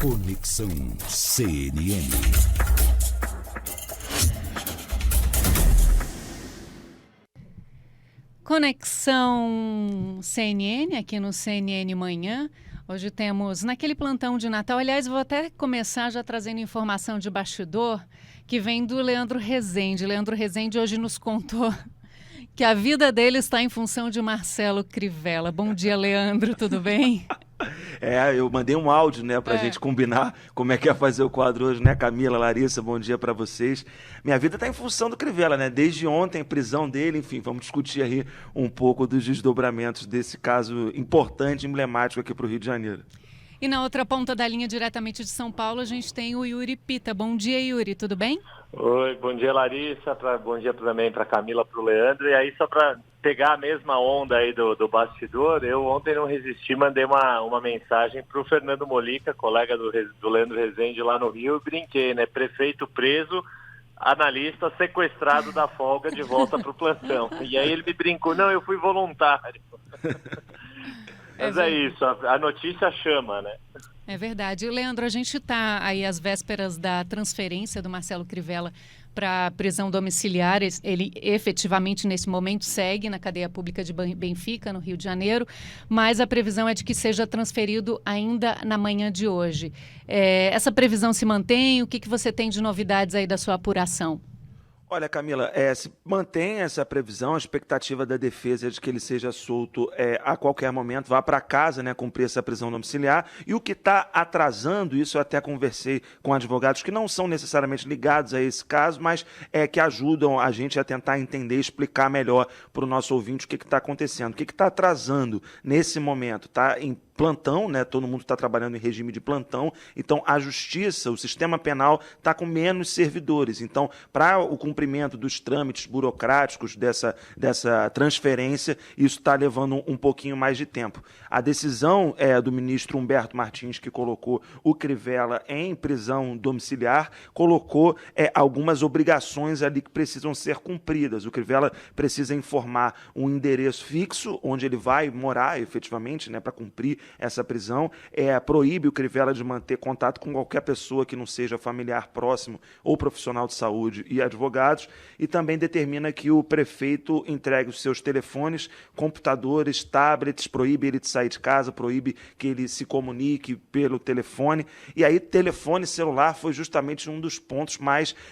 Conexão CNN. Conexão CNN, aqui no CNN Manhã. Hoje temos naquele plantão de Natal. Aliás, vou até começar já trazendo informação de bastidor que vem do Leandro Rezende. Leandro Rezende hoje nos contou que a vida dele está em função de Marcelo Crivella. Bom dia, Leandro, tudo bem? Eu mandei um áudio, né, pra gente combinar como é que ia fazer o quadro hoje, né, Camila, Larissa, bom dia pra vocês. Minha vida tá em função do Crivella, né, desde ontem, prisão dele, enfim, vamos discutir aí um pouco dos desdobramentos desse caso importante, emblemático aqui pro Rio de Janeiro. E na outra ponta da linha, diretamente de São Paulo, a gente tem o Yuri Pita. Bom dia, Yuri, tudo bem? Oi, bom dia, Larissa, bom dia também para Camila, para o Leandro. E aí, só para pegar a mesma onda aí do bastidor, eu ontem não resisti, mandei uma mensagem para o Fernando Molica, colega do Leandro Rezende lá no Rio, e brinquei, né? Prefeito preso, analista sequestrado da folga de volta para o plantão. E aí ele me brincou, não, eu fui voluntário. Mas é isso, a notícia chama, né? É verdade. Leandro, a gente está aí às vésperas da transferência do Marcelo Crivella para prisão domiciliar. Ele efetivamente, nesse momento, segue na cadeia pública de Benfica, no Rio de Janeiro, mas a previsão é de que seja transferido ainda na manhã de hoje. Essa previsão se mantém? O que você tem de novidades aí da sua apuração? Olha, Camila, se mantém essa previsão, a expectativa da defesa é de que ele seja solto a qualquer momento, vá para casa, né, cumprir essa prisão domiciliar. E o que está atrasando, isso eu até conversei com advogados que não são necessariamente ligados a esse caso, mas que ajudam a gente a tentar entender e explicar melhor para o nosso ouvinte o que está acontecendo. O que está atrasando nesse momento? Está em plantão, né? Todo mundo está trabalhando em regime de plantão, então a justiça, o sistema penal está com menos servidores. Então, para o cumprimento dos trâmites burocráticos dessa transferência, isso está levando um pouquinho mais de tempo. A decisão do ministro Humberto Martins, que colocou o Crivella em prisão domiciliar, colocou algumas obrigações ali que precisam ser cumpridas. O Crivella precisa informar um endereço fixo, onde ele vai morar efetivamente, né, para cumprir essa prisão, proíbe o Crivella de manter contato com qualquer pessoa que não seja familiar próximo ou profissional de saúde e advogados, e também determina que o prefeito entregue os seus telefones, computadores, tablets, proíbe ele de sair de casa, proíbe que ele se comunique pelo telefone. E aí telefone celular foi justamente um dos pontos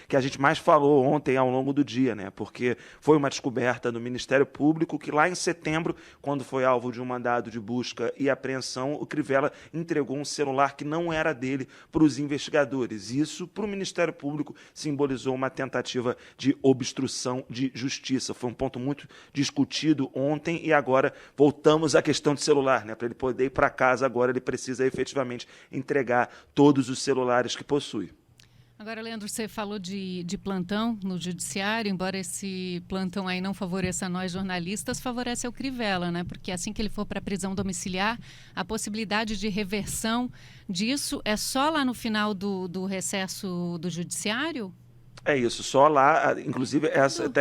que a gente mais falou ontem ao longo do dia, né? Porque foi uma descoberta do Ministério Público que lá em setembro, quando foi alvo de um mandado de busca e apreensão, o Crivella entregou um celular que não era dele para os investigadores. Isso, para o Ministério Público, simbolizou uma tentativa de obstrução de justiça. Foi um ponto muito discutido ontem e agora voltamos à questão do celular, né? Para ele poder ir para casa agora, ele precisa efetivamente entregar todos os celulares que possui. Agora, Leandro, você falou de plantão no judiciário, embora esse plantão aí não favoreça nós jornalistas, favorece o Crivella, né? Porque assim que ele for para a prisão domiciliar, a possibilidade de reversão disso é só lá no final do recesso do judiciário? É isso, só lá, inclusive essa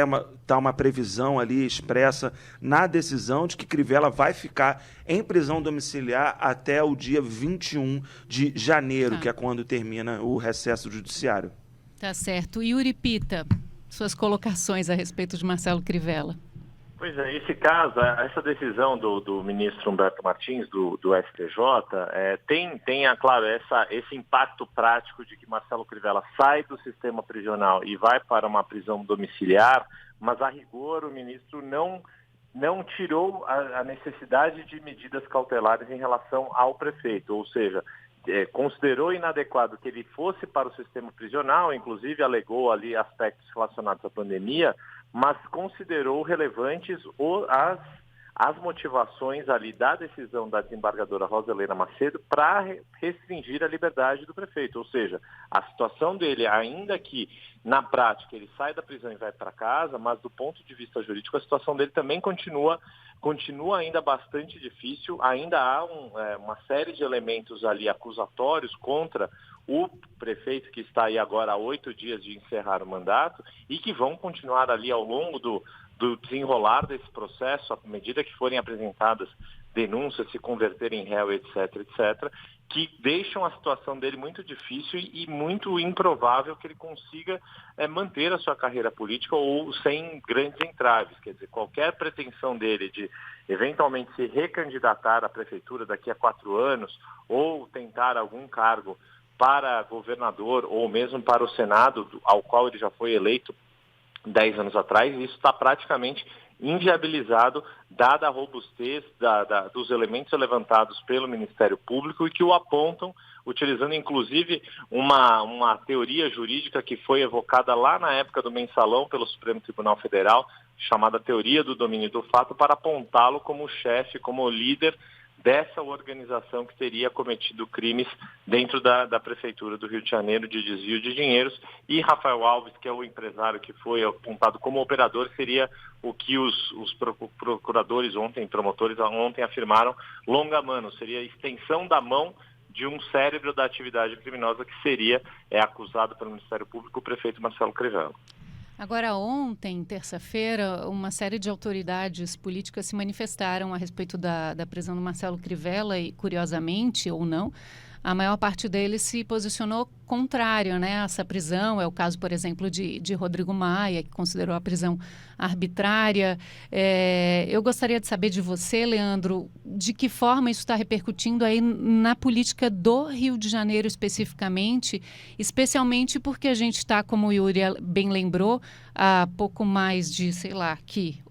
tá uma previsão ali expressa na decisão de que Crivella vai ficar em prisão domiciliar até o dia 21 de janeiro, que é quando termina o recesso judiciário. Tá certo. Yuri Pita, suas colocações a respeito de Marcelo Crivella. Pois é, esse caso, essa decisão do ministro Humberto Martins, do STJ, tem claro, esse impacto prático de que Marcelo Crivella sai do sistema prisional e vai para uma prisão domiciliar, mas a rigor o ministro não tirou a necessidade de medidas cautelares em relação ao prefeito, ou seja, considerou inadequado que ele fosse para o sistema prisional, inclusive alegou ali aspectos relacionados à pandemia, mas considerou relevantes as motivações ali da decisão da desembargadora Rosa Helena Macedo para restringir a liberdade do prefeito. Ou seja, a situação dele, ainda que na prática ele sai da prisão e vai para casa, mas do ponto de vista jurídico a situação dele também continua ainda bastante difícil, ainda há uma série de elementos ali acusatórios contra o prefeito que está aí agora há 8 dias de encerrar o mandato e que vão continuar ali ao longo do desenrolar desse processo, à medida que forem apresentadas denúncias, se converterem em réu, etc., que deixam a situação dele muito difícil e muito improvável que ele consiga manter a sua carreira política ou sem grandes entraves. Quer dizer, qualquer pretensão dele de eventualmente se recandidatar à prefeitura daqui a 4 anos ou tentar algum cargo para governador ou mesmo para o Senado, ao qual ele já foi eleito 10 anos atrás, isso está praticamente inviabilizado, dada a robustez dos elementos levantados pelo Ministério Público e que o apontam, utilizando inclusive uma teoria jurídica que foi evocada lá na época do Mensalão pelo Supremo Tribunal Federal, chamada teoria do domínio do fato, para apontá-lo como chefe, como líder dessa organização que teria cometido crimes dentro da Prefeitura do Rio de Janeiro de desvio de dinheiros. E Rafael Alves, que é o empresário que foi apontado como operador, seria o que os procuradores promotores ontem afirmaram, longa mano, seria a extensão da mão de um cérebro da atividade criminosa que seria acusado pelo Ministério Público o prefeito Marcelo Crivella. Agora, ontem, terça-feira, uma série de autoridades políticas se manifestaram a respeito da prisão do Marcelo Crivella e, curiosamente, ou não, a maior parte deles se posicionou contrário, né, a essa prisão. É o caso, por exemplo, de Rodrigo Maia, que considerou a prisão arbitrária. Eu gostaria de saber de você, Leandro, de que forma isso está repercutindo aí na política do Rio de Janeiro especificamente, especialmente porque a gente está, como o Yuri bem lembrou, há pouco mais de,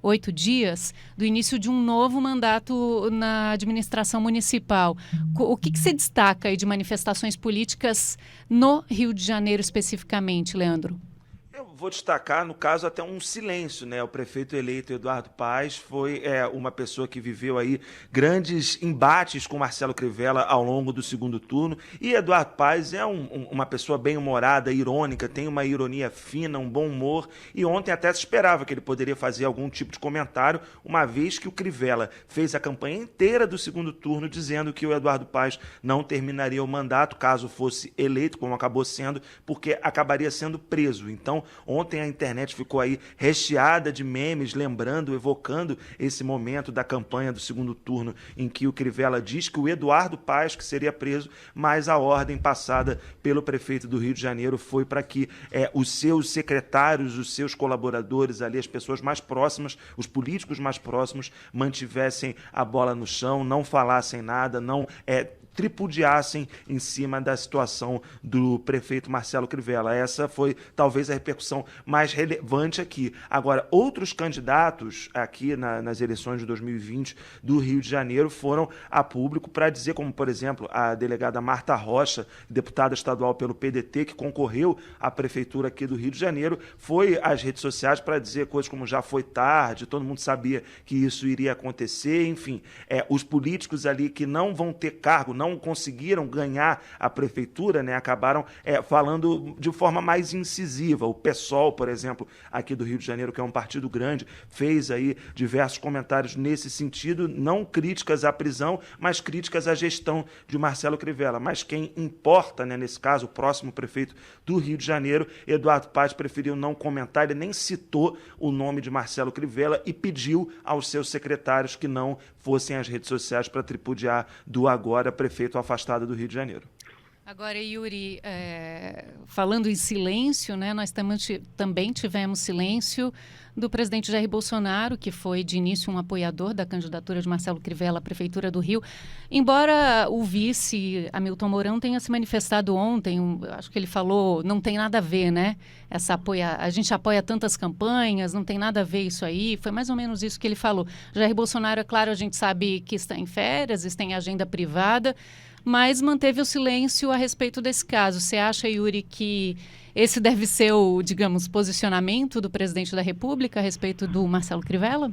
8 dias do início de um novo mandato na administração municipal. O que você destaca aí de manifestações políticas no Rio de Janeiro especificamente, Leandro? Eu vou destacar, no caso, até um silêncio, né? O prefeito eleito Eduardo Paes foi uma pessoa que viveu aí grandes embates com Marcelo Crivella ao longo do segundo turno. E Eduardo Paes é uma pessoa bem-humorada, irônica, tem uma ironia fina, um bom humor. E ontem até se esperava que ele poderia fazer algum tipo de comentário, uma vez que o Crivella fez a campanha inteira do segundo turno dizendo que o Eduardo Paes não terminaria o mandato caso fosse eleito, como acabou sendo, porque acabaria sendo preso. Então, ontem a internet ficou aí recheada de memes, lembrando, evocando esse momento da campanha do segundo turno, em que o Crivella diz que o Eduardo Paes que seria preso, mas a ordem passada pelo prefeito do Rio de Janeiro foi para que os seus secretários, os seus colaboradores ali, as pessoas mais próximas, os políticos mais próximos, mantivessem a bola no chão, não falassem nada, não tripudiassem em cima da situação do prefeito Marcelo Crivella. Essa foi talvez a repercussão mais relevante aqui. Agora, outros candidatos aqui nas eleições de 2020 do Rio de Janeiro foram a público para dizer, como por exemplo a delegada Marta Rocha, deputada estadual pelo PDT, que concorreu à prefeitura aqui do Rio de Janeiro, foi às redes sociais para dizer coisas como já foi tarde, todo mundo sabia que isso iria acontecer, enfim, os políticos ali que não vão ter cargo, não conseguiram ganhar a prefeitura, né, acabaram falando de forma mais incisiva. O PSOL, por exemplo, aqui do Rio de Janeiro, que é um partido grande, fez aí diversos comentários nesse sentido, não críticas à prisão, mas críticas à gestão de Marcelo Crivella. Mas quem importa, né, nesse caso, o próximo prefeito do Rio de Janeiro, Eduardo Paes, preferiu não comentar, ele nem citou o nome de Marcelo Crivella e pediu aos seus secretários que não fossem às redes sociais para tripudiar do agora prefeito afastado do Rio de Janeiro. Agora, Yuri, falando em silêncio, né, nós também tivemos silêncio do presidente Jair Bolsonaro, que foi de início um apoiador da candidatura de Marcelo Crivella à Prefeitura do Rio. Embora o vice, Hamilton Mourão, tenha se manifestado ontem, acho que ele falou, não tem nada a ver, né? A gente apoia tantas campanhas, não tem nada a ver isso aí. Foi mais ou menos isso que ele falou. Jair Bolsonaro, é claro, a gente sabe que está em férias, está em agenda privada, mas manteve o silêncio a respeito desse caso. Você acha, Yuri, que esse deve ser o, digamos, posicionamento do presidente da República a respeito do Marcelo Crivella?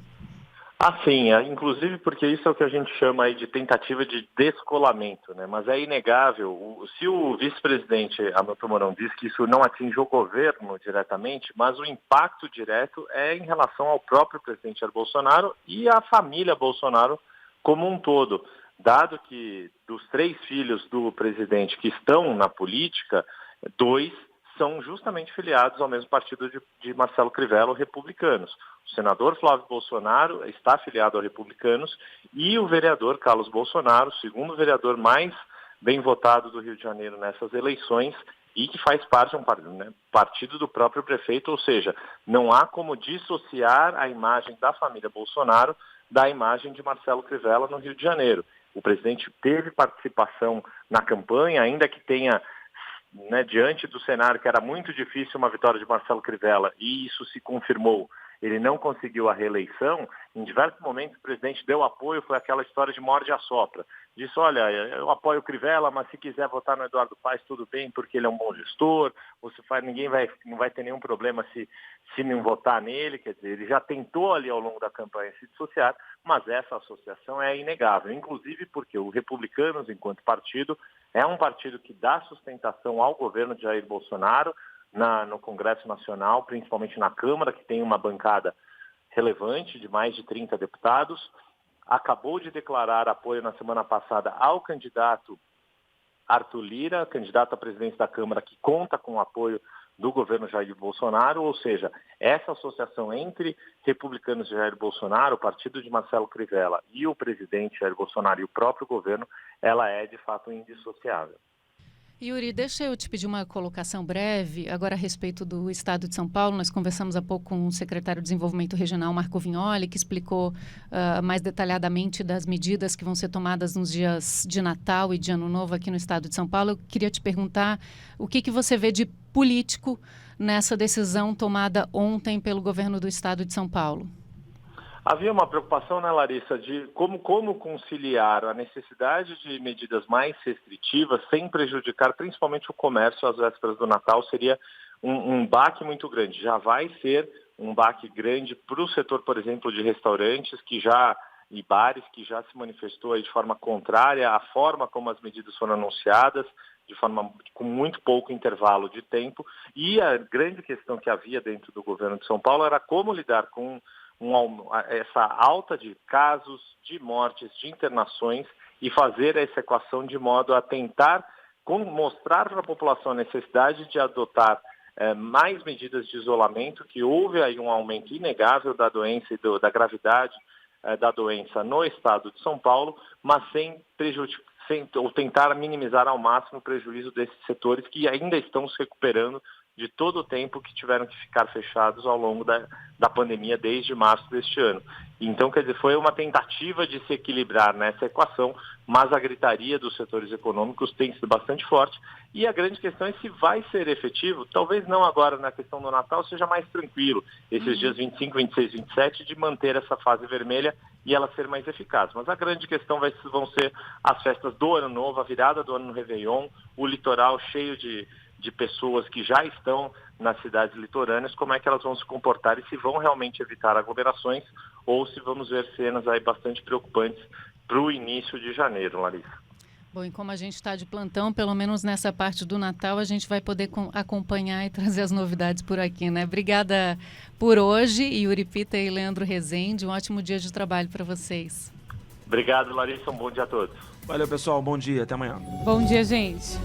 Sim, inclusive porque isso é o que a gente chama aí de tentativa de descolamento, né? Mas é inegável, se o vice-presidente Hamilton Mourão diz que isso não atinge o governo diretamente, mas o impacto direto é em relação ao próprio presidente Jair Bolsonaro e à família Bolsonaro como um todo. Dado que dos 3 filhos do presidente que estão na política, 2 são justamente filiados ao mesmo partido de Marcelo Crivella, os Republicanos. O senador Flávio Bolsonaro está afiliado aos Republicanos e o vereador Carlos Bolsonaro, o segundo vereador mais bem votado do Rio de Janeiro nessas eleições e que faz parte de um partido do próprio prefeito, ou seja, não há como dissociar a imagem da família Bolsonaro da imagem de Marcelo Crivella no Rio de Janeiro. O presidente teve participação na campanha, ainda que tenha, diante do cenário que era muito difícil uma vitória de Marcelo Crivella, e isso se confirmou, ele não conseguiu a reeleição. Em diversos momentos o presidente deu apoio, foi aquela história de morde e assopra. Disse, olha, eu apoio o Crivella, mas se quiser votar no Eduardo Paes, tudo bem, porque ele é um bom gestor, não vai ter nenhum problema se não votar nele. Quer dizer, ele já tentou ali ao longo da campanha se dissociar, mas essa associação é inegável, inclusive porque o Republicanos, enquanto partido, é um partido que dá sustentação ao governo de Jair Bolsonaro, no Congresso Nacional, principalmente na Câmara, que tem uma bancada relevante de mais de 30 deputados, acabou de declarar apoio na semana passada ao candidato Arthur Lira, candidato à presidência da Câmara, que conta com o apoio do governo Jair Bolsonaro, ou seja, essa associação entre republicanos de Jair Bolsonaro, o partido de Marcelo Crivella e o presidente Jair Bolsonaro e o próprio governo, ela é de fato indissociável. Yuri, deixa eu te pedir uma colocação breve, agora a respeito do Estado de São Paulo. Nós conversamos há pouco com o secretário de Desenvolvimento Regional, Marco Vignoli, que explicou mais detalhadamente das medidas que vão ser tomadas nos dias de Natal e de Ano Novo aqui no Estado de São Paulo. Eu queria te perguntar o que você vê de político nessa decisão tomada ontem pelo governo do Estado de São Paulo. Havia uma preocupação, Larissa, de como conciliar a necessidade de medidas mais restritivas sem prejudicar principalmente o comércio às vésperas do Natal. Seria um baque muito grande. Já vai ser um baque grande para o setor, por exemplo, de restaurantes e bares, que já se manifestou aí de forma contrária à forma como as medidas foram anunciadas, com muito pouco intervalo de tempo. E a grande questão que havia dentro do governo de São Paulo era como lidar com essa alta de casos, de mortes, de internações e fazer essa equação de modo a tentar mostrar para a população a necessidade de adotar mais medidas de isolamento, que houve aí um aumento inegável da doença e da gravidade da doença no estado de São Paulo, mas sem ou tentar minimizar ao máximo o prejuízo desses setores que ainda estão se recuperando de todo o tempo que tiveram que ficar fechados ao longo da pandemia desde março deste ano. Então, quer dizer, foi uma tentativa de se equilibrar nessa equação, mas a gritaria dos setores econômicos tem sido bastante forte e a grande questão é se vai ser efetivo. Talvez não agora na questão do Natal, seja mais tranquilo, esses dias 25, 26, 27, de manter essa fase vermelha e ela ser mais eficaz. Mas a grande questão vão ser as festas do Ano Novo, a virada do ano no Réveillon, o litoral cheio de pessoas que já estão nas cidades litorâneas, como é que elas vão se comportar e se vão realmente evitar aglomerações ou se vamos ver cenas aí bastante preocupantes para o início de janeiro, Larissa. Bom, e como a gente está de plantão, pelo menos nessa parte do Natal, a gente vai poder acompanhar e trazer as novidades por aqui, né? Obrigada por hoje, Yuri Pita e Leandro Rezende. Um ótimo dia de trabalho para vocês. Obrigado, Larissa. Um bom dia a todos. Valeu, pessoal. Bom dia. Até amanhã. Bom dia, gente.